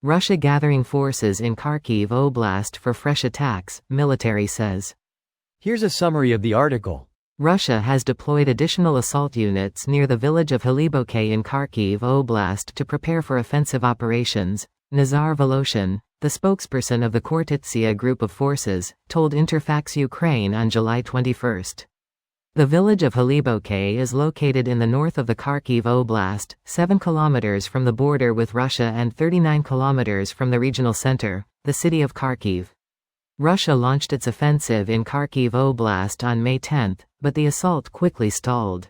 Russia gathering forces in Kharkiv Oblast for fresh attacks, military says. Here's a summary of the article. Russia has deployed additional assault units near the village of Haliboke in Kharkiv Oblast to prepare for offensive operations, Nazar Voloshin, the spokesperson of the Khortytsia group of forces, told Interfax Ukraine on July 21. The village of Haliboke is located in the north of the Kharkiv Oblast, 7 kilometers from the border with Russia and 39 kilometers from the regional center, the city of Kharkiv. Russia launched its offensive in Kharkiv Oblast on May 10, but the assault quickly stalled.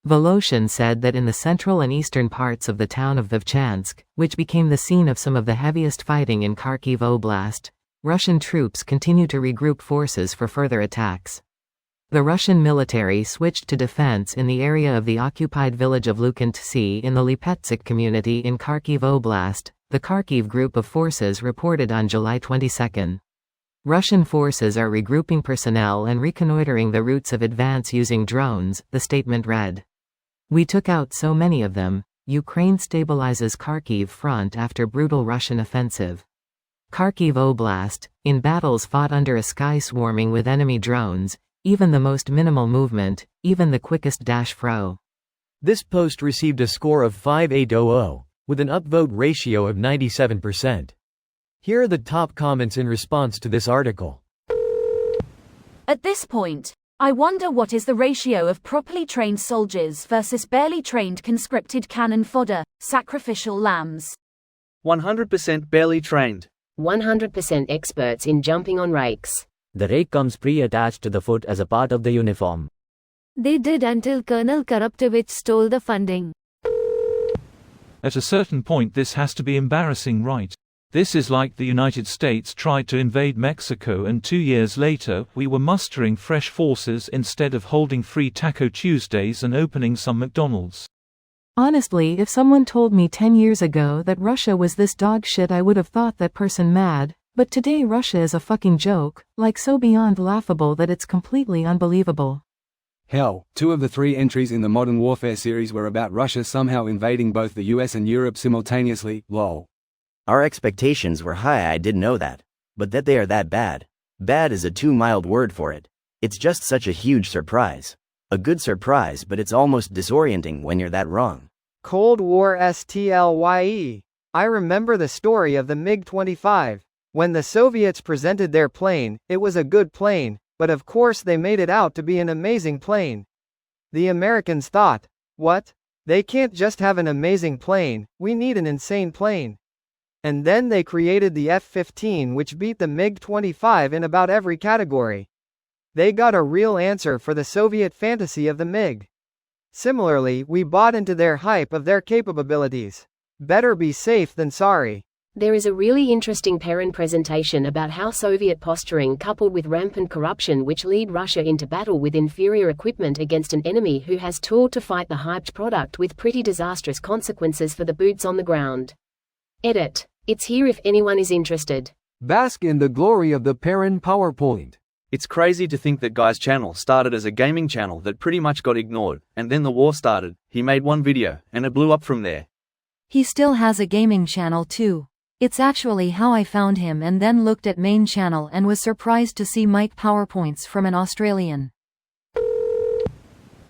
Voloshin said that in the central and eastern parts of the town of Vovchansk, which became the scene of some of the heaviest fighting in Kharkiv Oblast, Russian troops continue to regroup forces for further attacks. The Russian military switched to defense in the area of the occupied village of Lukyantsy in the Lipetsk community in Kharkiv Oblast, the Kharkiv group of forces reported on July 22. Russian forces are regrouping personnel and reconnoitering the routes of advance using drones, the statement read. We took out so many of them. Ukraine stabilizes Kharkiv front after brutal Russian offensive. Kharkiv Oblast, in battles fought under a sky swarming with enemy drones, even the most minimal movement, even the quickest dash fro. This post received a score of 5800, with an upvote ratio of 97%. Here are the top comments in response to this article. At this point, I wonder what is the ratio of properly trained soldiers versus barely trained conscripted cannon fodder, sacrificial lambs. 100% barely trained. 100% experts in jumping on rakes. The rake comes pre-attached to the foot as a part of the uniform. They did until Colonel Koruptovich stole the funding. At a certain point this has to be embarrassing, right? This is like the United States tried to invade Mexico and 2 years later we were mustering fresh forces instead of holding free Taco Tuesdays and opening some McDonald's. Honestly, if someone told me 10 years ago that Russia was this dog shit, I would have thought that person mad. But today Russia is a fucking joke, like so beyond laughable that it's completely unbelievable. Hell, 2 of the 3 entries in the Modern Warfare series were about Russia somehow invading both the US and Europe simultaneously, lol. Our expectations were high, I didn't know that. But that they are that bad. Bad is a too mild word for it. It's just such a huge surprise. A good surprise, but it's almost disorienting when you're that wrong. Cold War STLYE. I remember the story of the MiG-25. When the Soviets presented their plane, it was a good plane, but of course they made it out to be an amazing plane. The Americans thought, what? They can't just have an amazing plane, we need an insane plane. And then they created the F-15, which beat the MiG-25 in about every category. They got a real answer for the Soviet fantasy of the MiG. Similarly, we bought into their hype of their capabilities. Better be safe than sorry. There is a really interesting Perrin presentation about how Soviet posturing coupled with rampant corruption which lead Russia into battle with inferior equipment against an enemy who has tooled to fight the hyped product with pretty disastrous consequences for the boots on the ground. Edit. It's here if anyone is interested. Bask in the glory of the Perrin PowerPoint. It's crazy to think that guy's channel started as a gaming channel that pretty much got ignored, and then the war started, he made one video, and it blew up from there. He still has a gaming channel too. It's actually how I found him and then looked at main channel and was surprised to see mic PowerPoints from an Australian.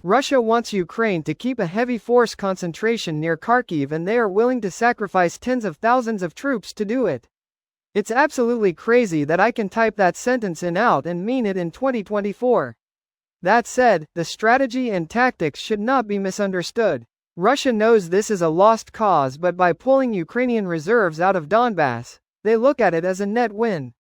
Russia wants Ukraine to keep a heavy force concentration near Kharkiv and they are willing to sacrifice tens of thousands of troops to do it. It's absolutely crazy that I can type that sentence in out and mean it in 2024. That said, the strategy and tactics should not be misunderstood. Russia knows this is a lost cause, but by pulling Ukrainian reserves out of Donbass, they look at it as a net win.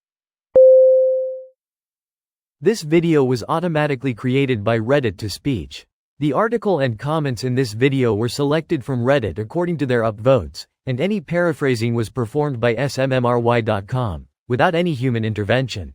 This video was automatically created by Reddit to speech. The article and comments in this video were selected from Reddit according to their upvotes, and any paraphrasing was performed by smmry.com, without any human intervention.